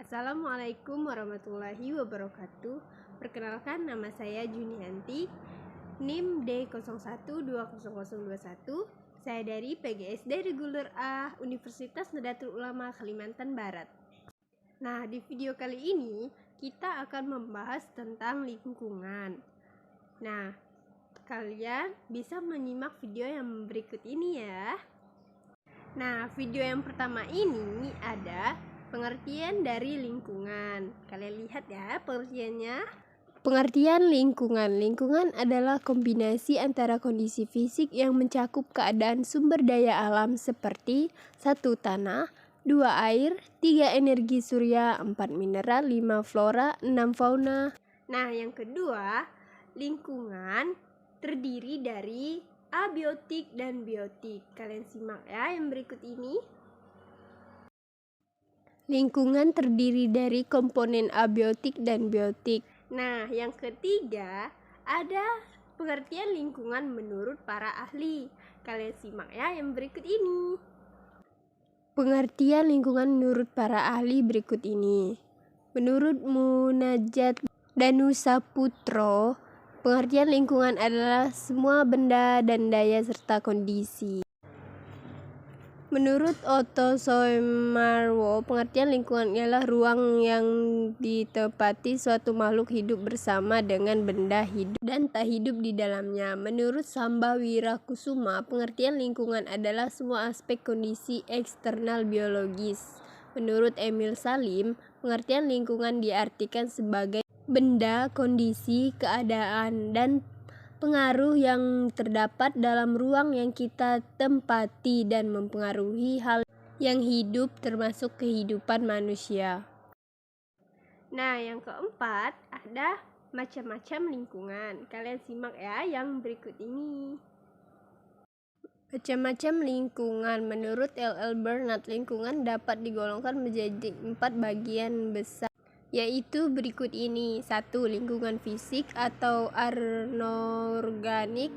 Assalamualaikum warahmatullahi wabarakatuh. Perkenalkan, nama saya Junianti, NIM D01200021. Saya dari PGSD Reguler A, Universitas Nahdlatul Ulama Kalimantan Barat. Nah, di video kali ini kita akan membahas tentang lingkungan. Nah, kalian bisa menyimak video yang berikut ini ya. Nah, video yang pertama ini ada pengertian dari lingkungan. Kalian lihat ya pengertiannya. Pengertian lingkungan. Lingkungan adalah kombinasi antara kondisi fisik yang mencakup keadaan sumber daya alam seperti 1. Tanah, 2. Air, 3. Energi surya, 4. Mineral, 5. Flora, 6. Fauna. Nah, yang kedua, lingkungan terdiri dari abiotik dan biotik. Kalian simak ya yang berikut ini. Lingkungan terdiri dari komponen abiotik dan biotik. Nah, yang ketiga, ada pengertian lingkungan menurut para ahli. Kalian simak ya yang berikut ini. Pengertian lingkungan menurut para ahli berikut ini. Menurut Munajat Danusaputro, pengertian lingkungan adalah semua benda dan daya serta kondisi. Menurut Otto Soemarwo, pengertian lingkungan ialah ruang yang ditempati suatu makhluk hidup bersama dengan benda hidup dan tak hidup di dalamnya. Menurut Samba Wirakusuma, pengertian lingkungan adalah semua aspek kondisi eksternal biologis. Menurut Emil Salim, pengertian lingkungan diartikan sebagai benda, kondisi, keadaan, dan pengaruh yang terdapat dalam ruang yang kita tempati dan mempengaruhi hal yang hidup termasuk kehidupan manusia. Nah, yang keempat ada macam-macam lingkungan. Kalian simak ya yang berikut ini. Macam-macam lingkungan. Menurut L.L. Bernard, lingkungan dapat digolongkan menjadi 4 bagian besar, yaitu berikut ini. 1. Lingkungan fisik atau anorganik,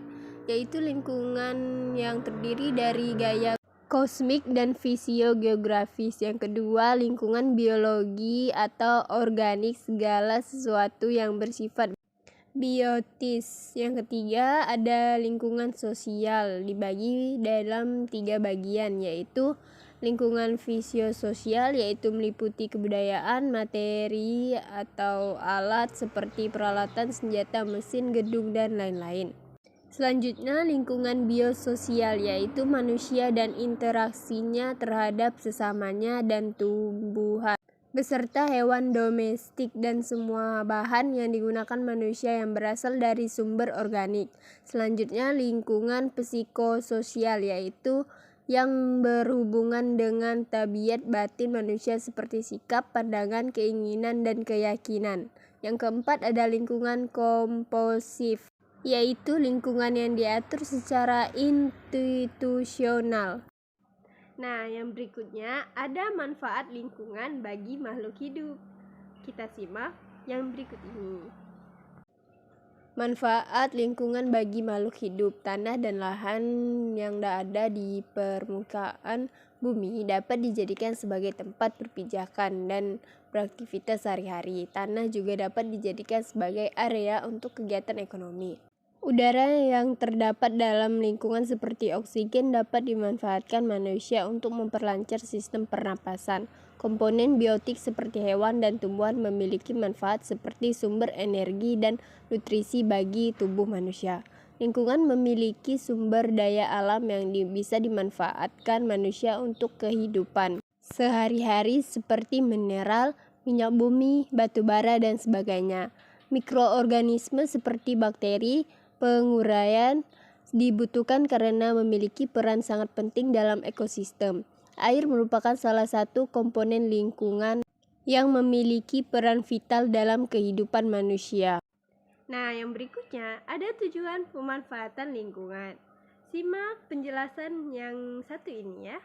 yaitu lingkungan yang terdiri dari gaya kosmik dan fisiogeografis. Yang kedua, lingkungan biologi atau organik, segala sesuatu yang bersifat biotis. Yang ketiga, ada lingkungan sosial, dibagi dalam 3 bagian, yaitu lingkungan fisiososial, yaitu meliputi kebudayaan, materi atau alat seperti peralatan, senjata, mesin, gedung, dan lain-lain. Selanjutnya, lingkungan biososial, yaitu manusia dan interaksinya terhadap sesamanya dan tumbuhan, beserta hewan domestik dan semua bahan yang digunakan manusia yang berasal dari sumber organik. Selanjutnya, lingkungan psikososial, yaitu yang berhubungan dengan tabiat batin manusia seperti sikap, pandangan, keinginan, dan keyakinan. Yang keempat ada lingkungan komposif, yaitu lingkungan yang diatur secara institusional. Nah, yang berikutnya ada manfaat lingkungan bagi makhluk hidup. Kita simak yang berikut ini. Manfaat lingkungan bagi makhluk hidup. Tanah dan lahan yang ada di permukaan bumi dapat dijadikan sebagai tempat berpijakan dan beraktivitas sehari-hari. Tanah juga dapat dijadikan sebagai area untuk kegiatan ekonomi. Udara yang terdapat dalam lingkungan seperti oksigen dapat dimanfaatkan manusia untuk memperlancar sistem pernapasan. Komponen biotik seperti hewan dan tumbuhan memiliki manfaat seperti sumber energi dan nutrisi bagi tubuh manusia. Lingkungan memiliki sumber daya alam yang bisa dimanfaatkan manusia untuk kehidupan sehari-hari seperti mineral, minyak bumi, batu bara, dan sebagainya. Mikroorganisme seperti bakteri, penguraian dibutuhkan karena memiliki peran sangat penting dalam ekosistem. Air merupakan salah satu komponen lingkungan yang memiliki peran vital dalam kehidupan manusia. Nah, yang berikutnya ada tujuan pemanfaatan lingkungan. Simak penjelasan yang satu ini ya.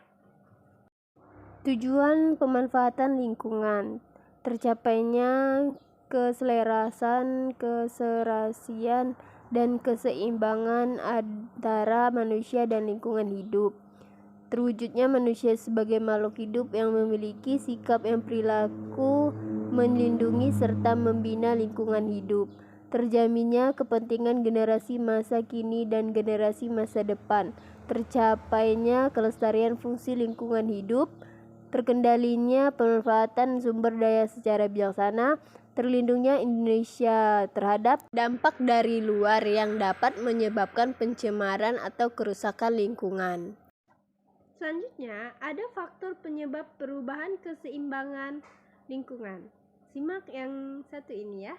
Tujuan pemanfaatan lingkungan: tercapainya keselarasan, keserasian, dan keseimbangan antara manusia dan lingkungan hidup. terwujudnya manusia sebagai makhluk hidup yang memiliki sikap yang perilaku melindungi serta membina lingkungan hidup, terjaminnya kepentingan generasi masa kini dan generasi masa depan, tercapainya kelestarian fungsi lingkungan hidup, terkendalinya pemanfaatan sumber daya secara bijaksana, terlindungnya Indonesia terhadap dampak dari luar yang dapat menyebabkan pencemaran atau kerusakan lingkungan. Selanjutnya, ada faktor penyebab perubahan keseimbangan lingkungan. Simak yang satu ini ya.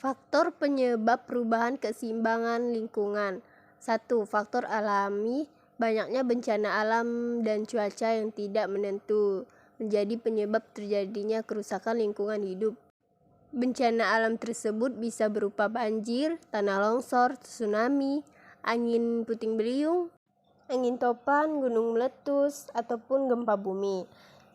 Faktor penyebab perubahan keseimbangan lingkungan. 1. Faktor alami. Banyaknya bencana alam dan cuaca yang tidak menentu menjadi penyebab terjadinya kerusakan lingkungan hidup. Bencana alam tersebut bisa berupa banjir, tanah longsor, tsunami, angin puting beliung, angin topan, gunung meletus, ataupun gempa bumi.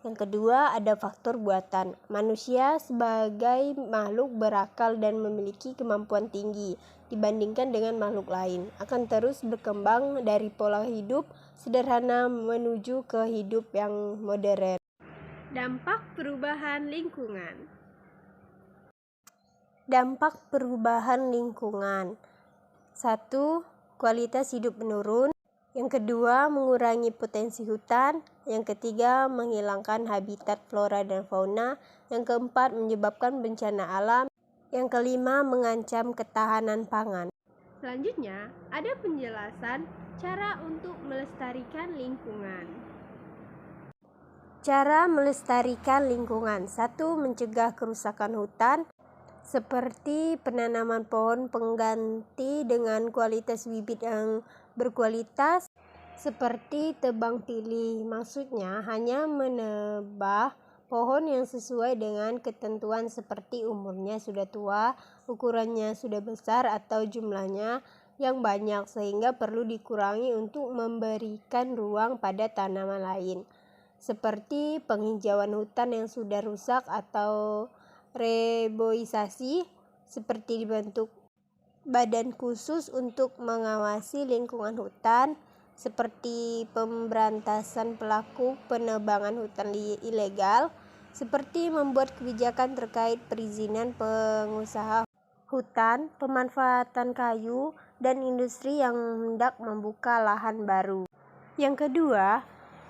Yang kedua, ada faktor buatan. Manusia sebagai makhluk berakal dan memiliki kemampuan tinggi dibandingkan dengan makhluk lain, akan terus berkembang dari pola hidup sederhana menuju ke hidup yang modern. Dampak perubahan lingkungan. Dampak perubahan lingkungan. 1. Kualitas hidup menurun. Yang kedua, mengurangi potensi hutan. Yang ketiga, menghilangkan habitat flora dan fauna. Yang keempat, menyebabkan bencana alam. Yang kelima, mengancam ketahanan pangan. Selanjutnya, ada penjelasan cara untuk melestarikan lingkungan. Cara melestarikan lingkungan. 1. Mencegah kerusakan hutan, seperti penanaman pohon pengganti dengan kualitas bibit yang berkualitas, seperti tebang pilih. Maksudnya hanya menebang pohon yang sesuai dengan ketentuan seperti umurnya sudah tua, ukurannya sudah besar, atau jumlahnya yang banyak sehingga perlu dikurangi untuk memberikan ruang pada tanaman lain. Seperti penghijauan hutan yang sudah rusak atau reboisasi, seperti dibentuk badan khusus untuk mengawasi lingkungan hutan, seperti pemberantasan pelaku penebangan hutan ilegal, seperti membuat kebijakan terkait perizinan pengusaha hutan, pemanfaatan kayu, dan industri yang hendak membuka lahan baru. Yang kedua,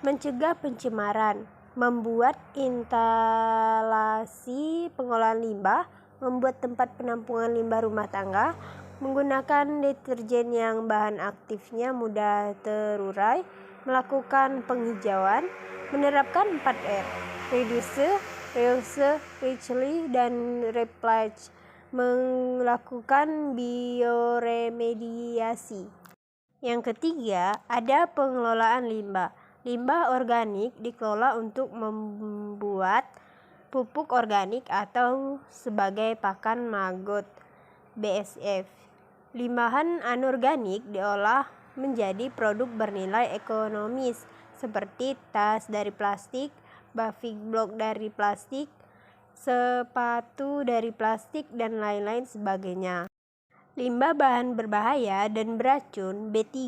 mencegah pencemaran, membuat instalasi pengolahan limbah, membuat tempat penampungan limbah rumah tangga, menggunakan deterjen yang bahan aktifnya mudah terurai, melakukan penghijauan, menerapkan 4R, reduce, reuse, recycle, dan recycle, melakukan bioremediasi. Yang ketiga, ada pengelolaan limbah. Limbah organik dikelola untuk membuat pupuk organik atau sebagai pakan magot BSF. Limbah anorganik diolah menjadi produk bernilai ekonomis seperti tas dari plastik, paving block dari plastik, sepatu dari plastik, dan lain-lain sebagainya. Limbah bahan berbahaya dan beracun B3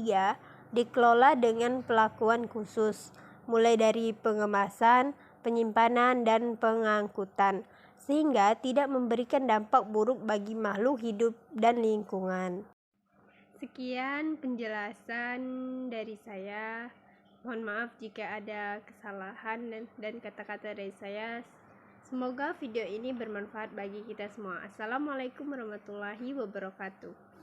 dikelola dengan perlakuan khusus, mulai dari pengemasan, penyimpanan, dan pengangkutan, sehingga tidak memberikan dampak buruk bagi makhluk hidup dan lingkungan. Sekian penjelasan dari saya. Mohon maaf jika ada kesalahan dan kata-kata dari saya. Semoga video ini bermanfaat bagi kita semua. Assalamualaikum warahmatullahi wabarakatuh.